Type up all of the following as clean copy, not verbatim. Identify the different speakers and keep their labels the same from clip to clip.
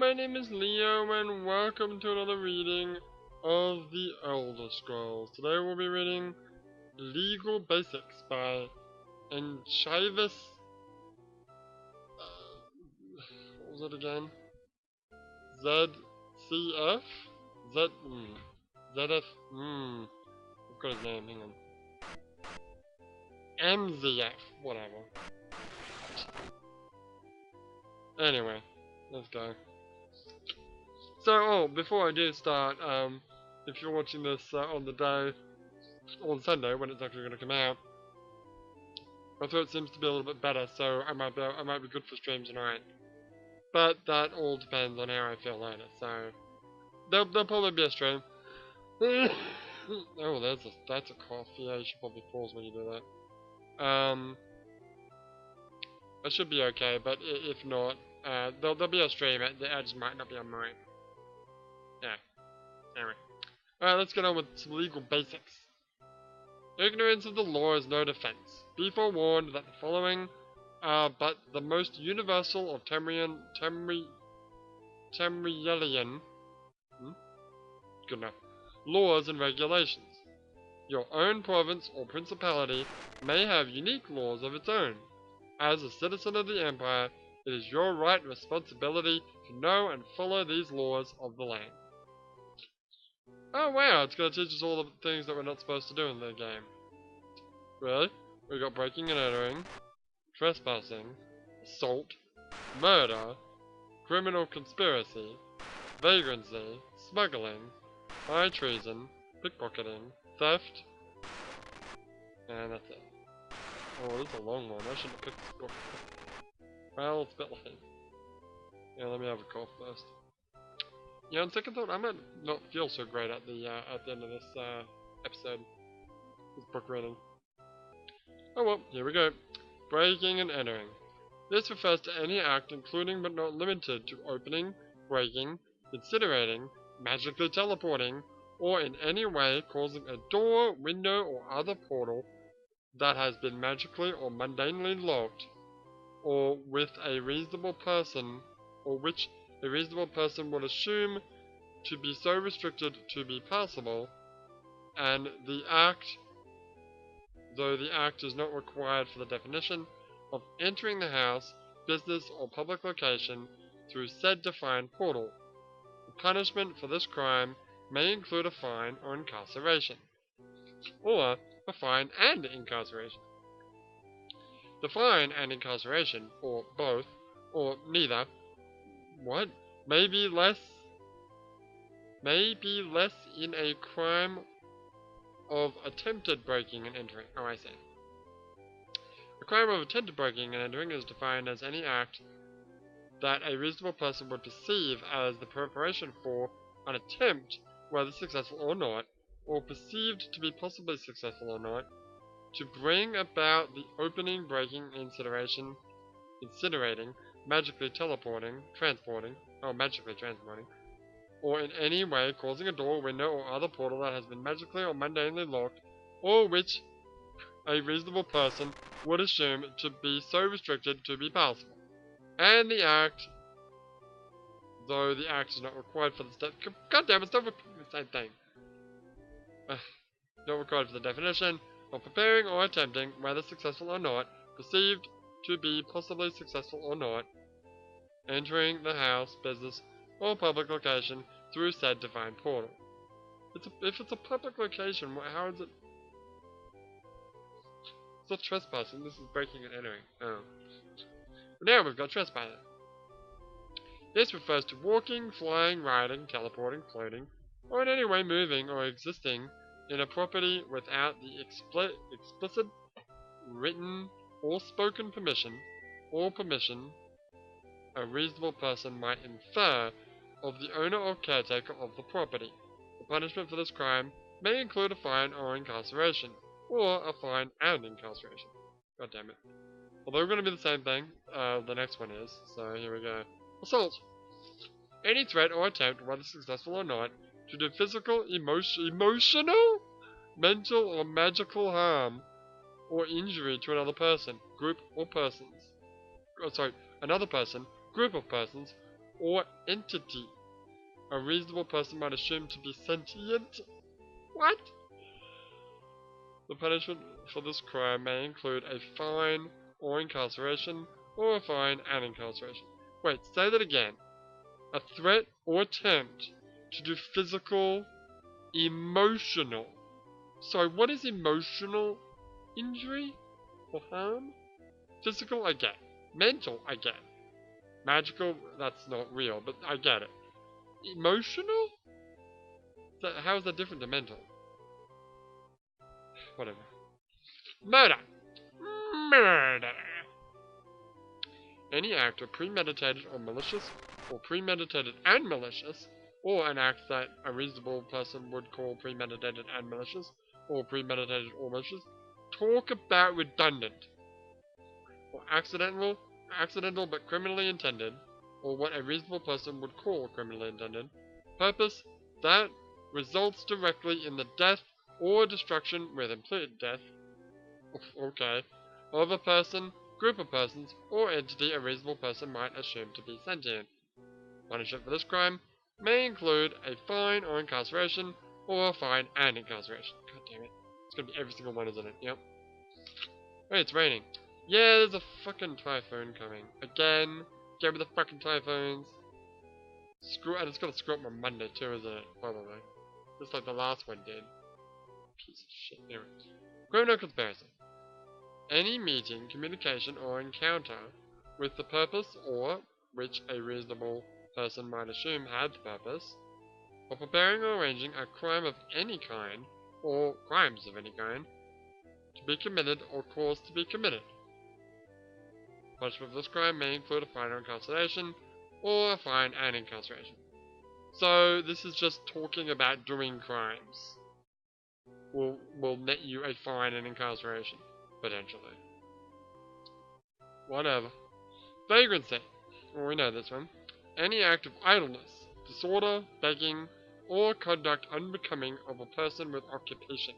Speaker 1: my name is Leo, and welcome to another reading of the Elder Scrolls. Today we'll be reading Legal Basics by Enchivis. What was it again? ZCF? ZF? I've got his name, hang on. MZF, whatever. Anyway, let's go. So, before I do start, if you're watching this on the day, on Sunday, when it's actually going to come out, my throat seems to be a little bit better, so I might be good for streams tonight. But that all depends on how I feel later, so there'll probably be a stream. Oh, that's a cough. Yeah, you should probably pause when you do that. I should be okay, but if not, there'll be a stream. I just might not be on mine. Yeah. Anyway. Alright, let's get on with some legal basics. Ignorance of the law is no defense. Be forewarned that the following are but the most universal of Tamrielian good enough, laws and regulations. Your own province or principality may have unique laws of its own. As a citizen of the Empire, it is your right and responsibility to know and follow these laws of the land. Oh wow, it's going to teach us all the things that we're not supposed to do in the game. Really? We got breaking and entering, trespassing, assault, murder, criminal conspiracy, vagrancy, smuggling, high treason, pickpocketing, theft, and that's it. Oh, this is a long one. I shouldn't have picked this book. Well, it's a bit late. Yeah, let me have a cough first. Yeah, on second thought, I might not feel so great at the end of this episode. This book reading. Oh well, here we go. Breaking and entering. This refers to any act including but not limited to opening, breaking, incinerating, magically teleporting, or in any way causing a door, window, or other portal that has been magically or mundanely locked, or with a reasonable person, or which a reasonable person would assume to be so restricted to be passable, and the act, though the act is not required for the definition, of entering the house, business, or public location through said defined portal. The punishment for this crime may include a fine or incarceration, or a fine and incarceration. The fine and incarceration, or both, or neither, may be less in a crime of attempted breaking and entering. Oh, I see. A crime of attempted breaking and entering is defined as any act that a reasonable person would perceive as the preparation for an attempt, whether successful or not, or perceived to be possibly successful or not, to bring about the opening, breaking, incinerating, magically transporting, or in any way causing a door, window, or other portal that has been magically or mundanely locked, or which a reasonable person would assume to be so restricted to be passable. And the act, though the act is not required for the step. God damn it, stop repeating the same thing. Not required for the definition of preparing or attempting, whether successful or not, perceived to be possibly successful or not, entering the house, business, or public location through said defined portal. If it's a public location, how is it? It's not trespassing, this is breaking and entering. Oh. But now we've got trespassing. This refers to walking, flying, riding, teleporting, floating, or in any way moving or existing in a property without the explicit, written, or spoken permission, a reasonable person might infer of the owner or caretaker of the property. The punishment for this crime may include a fine or incarceration, or a fine and incarceration. God damn it. Although we're going to be the same thing, the next one is, so here we go. Assault. Any threat or attempt, whether successful or not, to do physical, emotional, mental, or magical harm or injury to another person, group, or persons. Another person, group of persons, or entity a reasonable person might assume to be sentient. What? The punishment for this crime may include a fine or incarceration, or a fine and incarceration. Wait, say that again. A threat or attempt to do physical, emotional. So what is emotional? Injury or harm? Physical, I get. Mental, I get. Magical, that's not real, but I get it. Emotional? How is that different to mental? Whatever. Murder! Murder! Any act of premeditated or malicious, or premeditated and malicious, or an act that a reasonable person would call premeditated and malicious, or premeditated or malicious. Talk about redundant. Or accidental but criminally intended, or what a reasonable person would call criminally intended. Purpose that results directly in the death or destruction with implicit death, okay, of a person, group of persons, or entity a reasonable person might assume to be sentient. Punishment for this crime may include a fine or incarceration, or a fine and incarceration. God damn it. It's gonna be every single one, isn't it? Yep. Wait, it's raining. Yeah, there's a fucking typhoon coming. Again. Get rid of the fucking typhoons. And it's gonna screw up my Monday too, isn't it? Probably. Just like the last one did. Piece of shit. Anyway. Criminal conspiracy. Any meeting, communication, or encounter with the purpose, or which a reasonable person might assume had the purpose, of preparing or arranging a crime of any kind, or crimes of any kind, to be committed or caused to be committed. Punishment for this crime may include a fine or incarceration, or a fine and incarceration. So this is just talking about doing crimes. Will net you a fine and incarceration, potentially. Whatever. Vagrancy. Well, we know this one. Any act of idleness, disorder, begging, or conduct unbecoming of a person with occupation.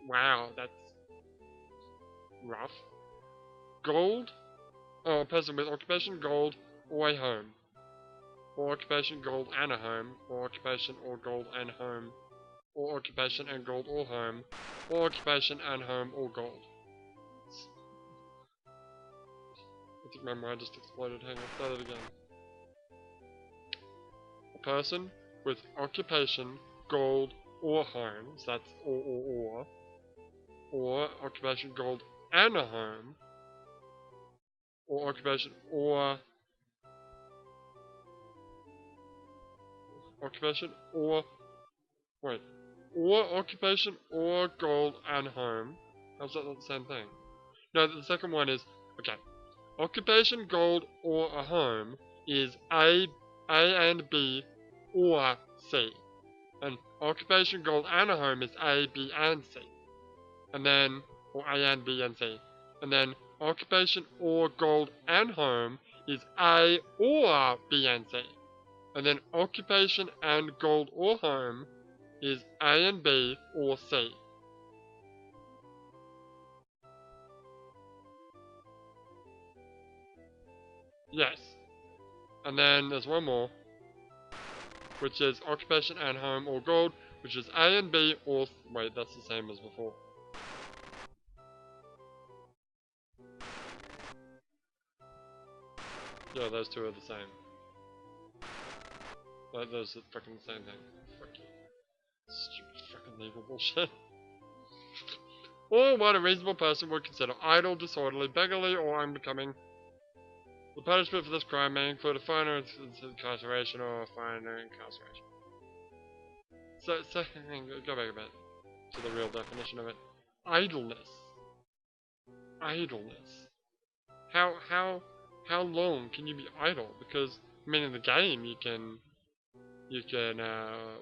Speaker 1: Wow, that's rough. Gold. Oh, a person with occupation, gold, or a home. Or occupation, gold, and a home. Or occupation, or gold, and home. Or occupation, and gold, or home. Or occupation, and home, or gold. I think my mind just exploded. Hang on, start it again. A person with occupation, gold, or home. So that's or. Or occupation, gold, and a home. Or occupation, or occupation, or wait, or occupation, or gold and home. How's that not the same thing? No, the second one is okay. Occupation, gold, or a home is A and B, or C, and occupation, gold, and a home is A, B, and C, and then or A and B and C, and then occupation or gold and home is A or B and C. And then occupation and gold or home is A and B or C. Yes. And then there's one more, which is occupation and home or gold, which is A and B or... Wait, that's the same as before. Yeah, those two are the same. Those are fucking the same thing. Fuck you. Stupid fucking legal bullshit. Or what a reasonable person would consider idle, disorderly, beggarly, or unbecoming. The punishment for this crime may include a fine or incarceration, or a fine or incarceration. So go back a bit to the real definition of it. Idleness. Idleness. How long can you be idle? Because I mean, in the game you can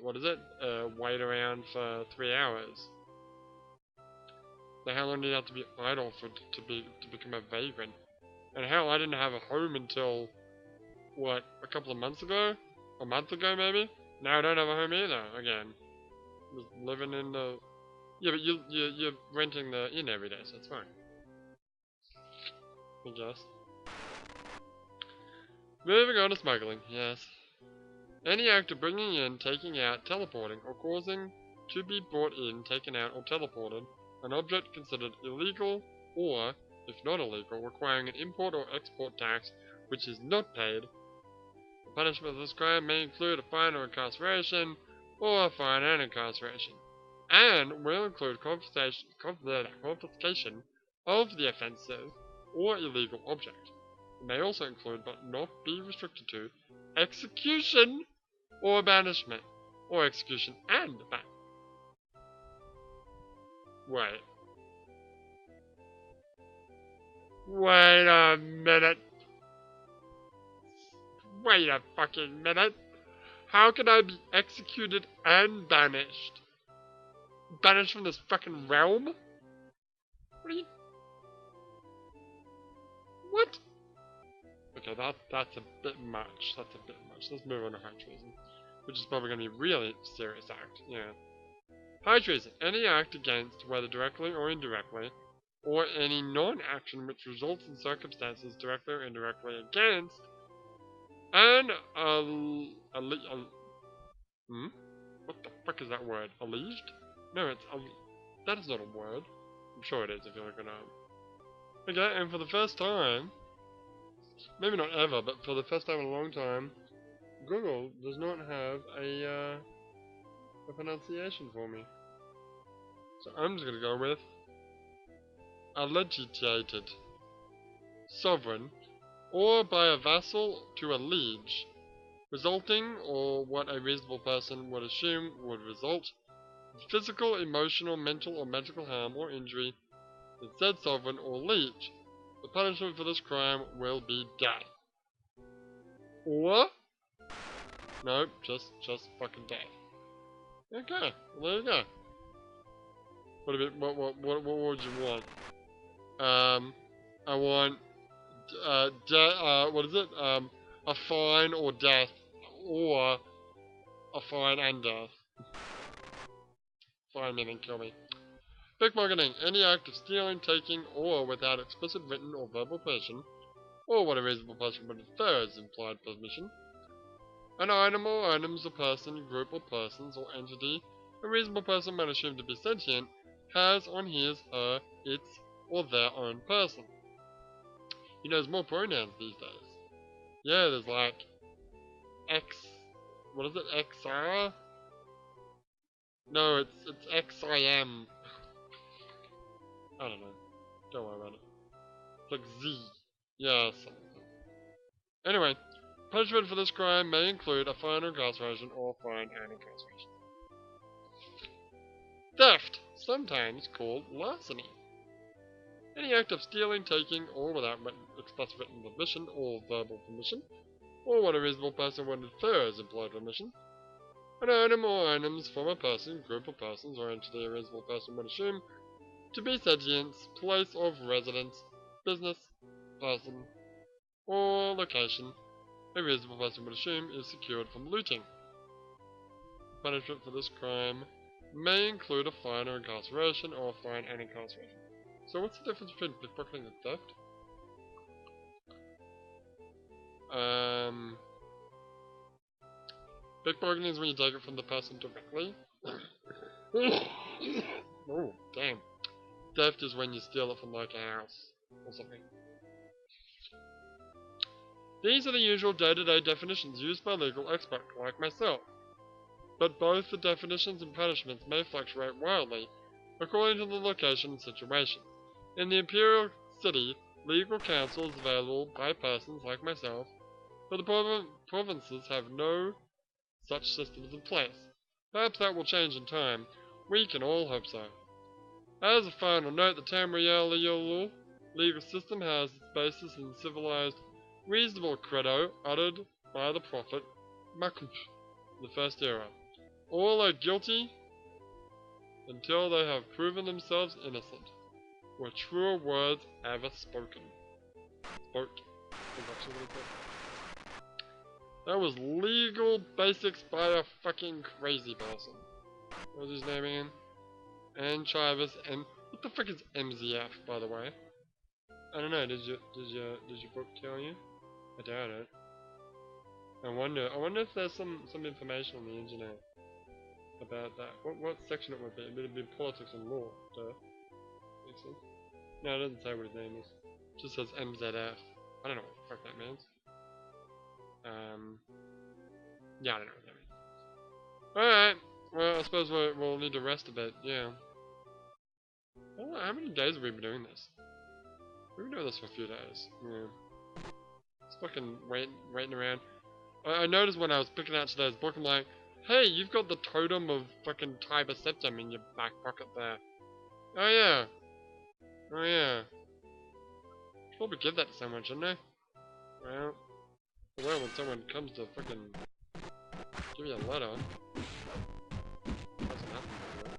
Speaker 1: what is it? Wait around for 3 hours. So how long do you have to be idle to become a vagrant? And hell, I didn't have a home until what, a couple of months ago? A month ago maybe? Now I don't have a home either. Again, just living in the... Yeah, but you're renting the inn every day, so it's fine. I guess. Moving on to smuggling, yes. Any act of bringing in, taking out, teleporting, or causing to be brought in, taken out, or teleported, an object considered illegal, or, if not illegal, requiring an import or export tax which is not paid. The punishment of this crime may include a fine or incarceration, or a fine and incarceration, and will include confiscation of the offensive or illegal object. It may also include, but not be restricted to, execution or banishment, or execution and banishment. Wait a minute. Wait a fucking minute. How can I be executed and banished? Banished from this fucking realm? What are you... What? Okay, that's a bit much. That's a bit much. Let's move on to high treason, which is probably going to be a really serious act. Yeah. High treason. Any act against, whether directly or indirectly, or any non-action which results in circumstances directly or indirectly against an what the fuck is that word? Alleged? No, it's that is not a word. I'm sure it is if you look it up. Okay, and for the first time, maybe not ever, but for the first time in a long time, Google does not have a pronunciation for me. So I'm just gonna go with allegiated, sovereign, or by a vassal to a liege, resulting, or what a reasonable person would assume would result, in physical, emotional, mental, or medical harm or injury to said sovereign or liege. The punishment for this crime will be death. Or no, just fucking death. Okay, well, there you go. What would you want? I want what is it? A fine or death, or a fine and death. Fine meaning kill me. Pickpocketing. Any act of stealing, taking, or without explicit written or verbal permission, or what a reasonable person would infer as implied permission. An item or items, a person, group or persons, or entity a reasonable person might assume to be sentient has on his, her, its, or their own person. You know, there's more pronouns these days. Yeah, there's like X, what is it, XR? No, it's XIM. I don't know. Don't worry about it. It's like Z. Yeah, something like that. Anyway, punishment for this crime may include a fine or incarceration, or fine and incarceration. Theft, sometimes called larceny. Any act of stealing, taking, or without express written permission or verbal permission, or what a reasonable person would infer as implied permission. An item or items from a person, group of persons, or entity a reasonable person would assume to be sentience, place of residence, business, person, or location a reasonable person would assume is secured from looting. Punishment for this crime may include a fine or incarceration, or a fine and incarceration. So what's the difference between pickpocketing and theft? Pickpocketing is when you take it from the person directly. Oh, damn. Theft is when you steal it from like a house or something. These are the usual day-to-day definitions used by legal experts like myself. But both the definitions and punishments may fluctuate wildly according to the location and situation. In the Imperial City, legal counsel is available by persons like myself, but the provinces have no such systems in place. Perhaps that will change in time. We can all hope so. As a final note, the Tamriel legal system has its basis in civilized, reasonable credo uttered by the prophet Makub in the First Era. All are guilty until they have proven themselves innocent, were truer words ever spoken. That was legal basics by a fucking crazy person. What was his name again? And Chivas and what the fuck is MZF, by the way? I don't know. Did your book tell you? I doubt it. I wonder if there's some information on the internet about that. What section it would be? It'd be politics and law. Duh. Makes sense. No, it doesn't say what his name is. It just says MZF. I don't know what the fuck that means. Yeah, I don't know what that means. Alright. Well, I suppose we'll need to rest a bit. Yeah. Well, how many days have we been doing this? We've been doing this for a few days. Yeah. Just fucking waiting around. I noticed when I was picking out today's book, I'm like, hey, you've got the totem of fucking Tiber Septim in your back pocket there. Oh yeah. Oh yeah. Probably give that to someone, shouldn't I? Well, when someone comes to fucking give you a letter. Doesn't happen, by the way.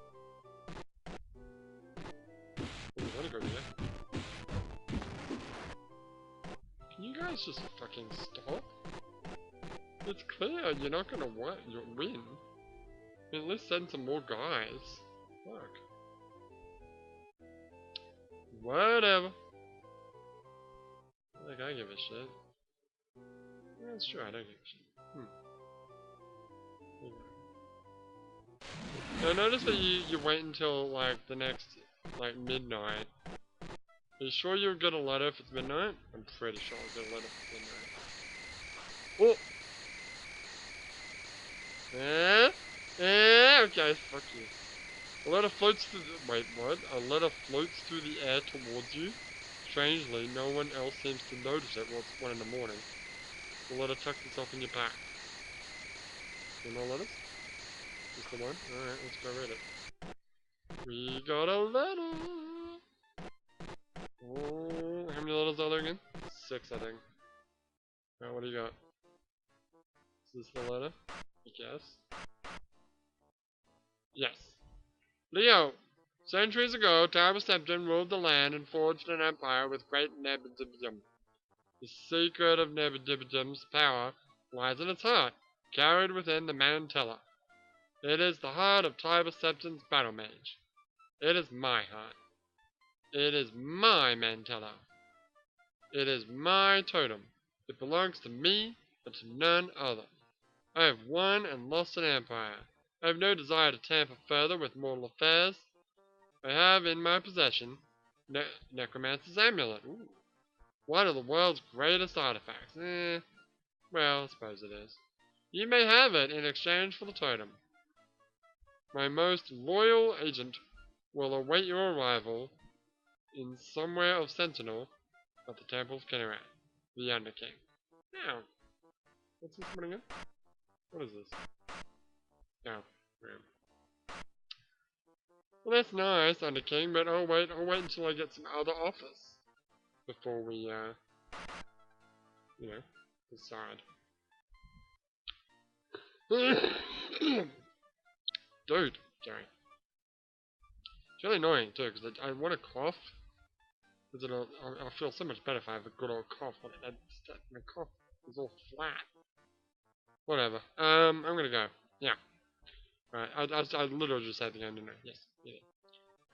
Speaker 1: Oh, let it go here. Can you guys just fucking stop? It's clear you're not gonna win. I mean, at least send some more guys. Fuck. Whatever. I think I give a shit. Yeah, that's true, I don't give a shit. Now notice that you wait until like the next like midnight. Are you sure you'll get a letter if it's midnight? I'm pretty sure I'll get a letter if it's midnight. Oh! Okay, fuck you. A letter floats through the... Wait, what? A letter floats through the air towards you? Strangely, no one else seems to notice it. Well, it's 1 in the morning. The letter tucks itself in your pack. Any more letters? Just the one? Alright, let's go read it. We got a letter! Oh, how many letters are there again? 6, I think. Alright, what do you got? Is this the letter? I guess. Yes. Leo! Centuries ago, Tiber Septim ruled the land and forged an empire with great nepotism. The secret of nepotism's power lies in its heart, carried within the mantella. It is the heart of Tiber Septim's battle mage. It is my heart. It is my mantella. It is my totem. It belongs to me and to none other. I have won and lost an empire. I have no desire to tamper further with mortal affairs. I have in my possession Necromancer's Amulet. Ooh. One of the world's greatest artifacts. Well, I suppose it is. You may have it in exchange for the totem. My most loyal agent will await your arrival in somewhere of Sentinel at the Temple of Kinnerat, the Under King. Now, what's this coming in? What is this? Oh, room. Well, that's nice, Under King, but I'll wait until I get some other offers before we, you know, decide. Dude, sorry. It's really annoying too, because I want to cough. Because I'll feel so much better if I have a good old cough. But my cough is all flat. Whatever. I'm gonna go. Yeah. Right. I literally just said the end, didn't I? Yes. Yeah.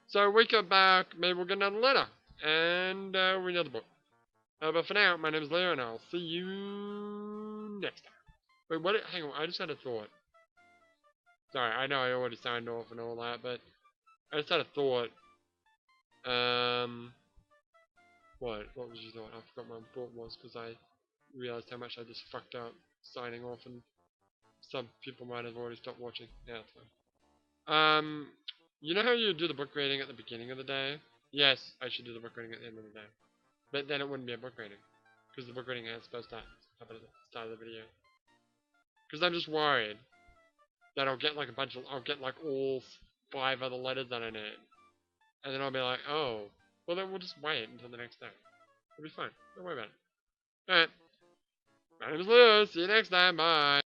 Speaker 1: So we come back. Maybe we'll get another letter, and read another book. But for now, my name is Leo, and I'll see you next time. Wait, what? Hang on. I just had a thought. Sorry, I know I already signed off and all that, but I just had a thought. What was your thought? I forgot what my thought was because I realized how much I just fucked up signing off, and some people might have already stopped watching. Yeah, that's fine. You know how you do the book reading at the beginning of the day? Yes, I should do the book reading at the end of the day. But then it wouldn't be a book reading. Because the book reading is supposed to happen at the start of the video. Because I'm just worried that I'll get like all 5 other letters that I need. And then I'll be like, oh, well then we'll just wait until the next day. It'll be fine. Don't worry about it. Alright. My name is Leo. See you next time. Bye.